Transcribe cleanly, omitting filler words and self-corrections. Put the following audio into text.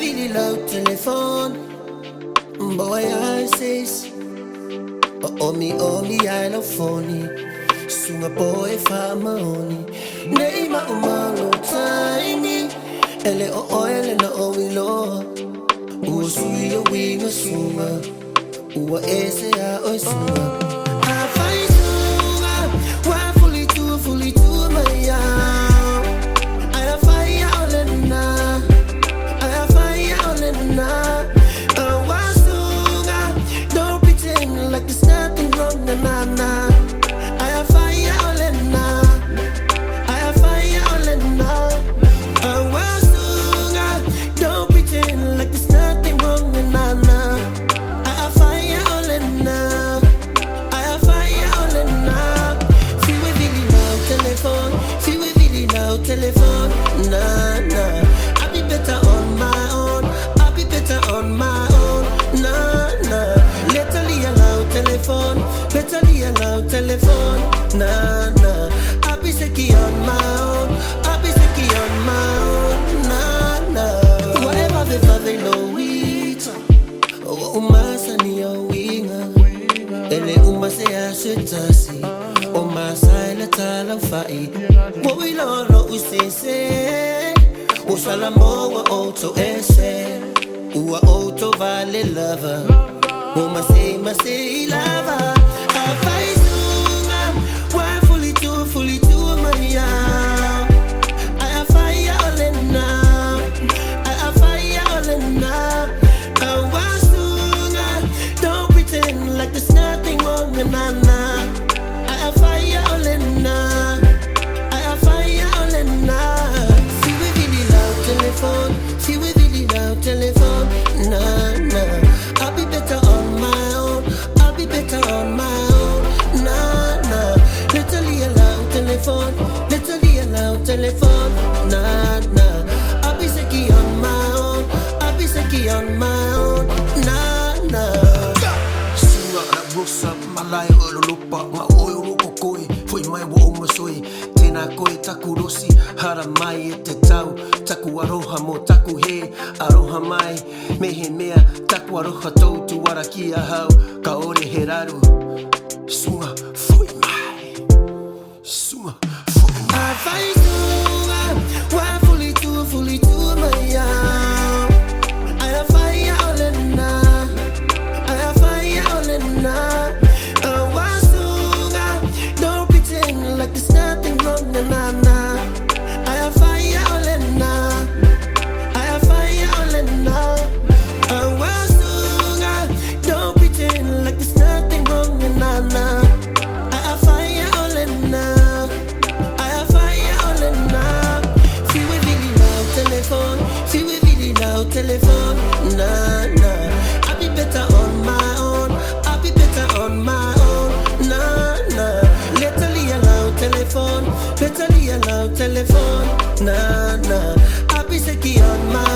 really loud telephone. Boy, I says, oh me, I love phony. Sunga boy, family. Neima umalo tiny. Ele ele na owilo. Usui yo winga sunga. Uwa ese Aumalesulu. Afai sunga. Wa fully to my yam. I afai LENA. I afai LENA. Don't pretend like there's nothing wrong, na. I have fire, LENA. I have fire, LENA. Don't pretend like there's nothing wrong, na. I have fire, LENA. I have fire, LENA. Feel we really now telephone. Feel we really now telephone. Nah. I'll be better on my own. I'll be better on my own. Nah. Letterly allow telephone. Letterly allow telephone. Nah. I'll be sicky on my own. I'll be sicky on my own. Nah. Whatever they know it. Oh, umasani ya winga. Ele umase asitasi. O masai la tala fai. What we lolo usese. Usalamo wa auto ese. Ua auto vale lover. Uma say lava. Afai sunga. Why fully to my yam. I afai LENA. I afai LENA. Awasunga. Don't pretend like there's nothing wrong, na. I afai LENA. I afai LENA. See we really loud telephone. See we really loud telephone. Nah. I'll be better on my own. I'll be better on my own. Nah. Literally allow telephone. Literally allow telephone. Nah. I'll be sicky on my own. I'll be sicky on my own. Nah. Sunga na rosa malai lupa ma oyo kokoi foi mai wo masoi tena koe taku rosi hara mai e te tau taku aroha mo taku he aroha mai mehe mea taku aroha tau tu warakia hau ka ore he raru sunga foi mai sunga foi mai Afai sunga wa fully to my yam. I afai LENA. I afai LENA. Don't pretend like there's nothing wrong, na. I afai LENA. I afai LENA. Don't pretend like there's nothing wrong, na. I afai LENA. I afai LENA. Feel we really now telephone. Feel we really now telephone. Nah. I'll be better on my own. I'll be better on my own. Nah. Letterly allow telephone. Letterly allow telephone. Nah. I'll be sicky on my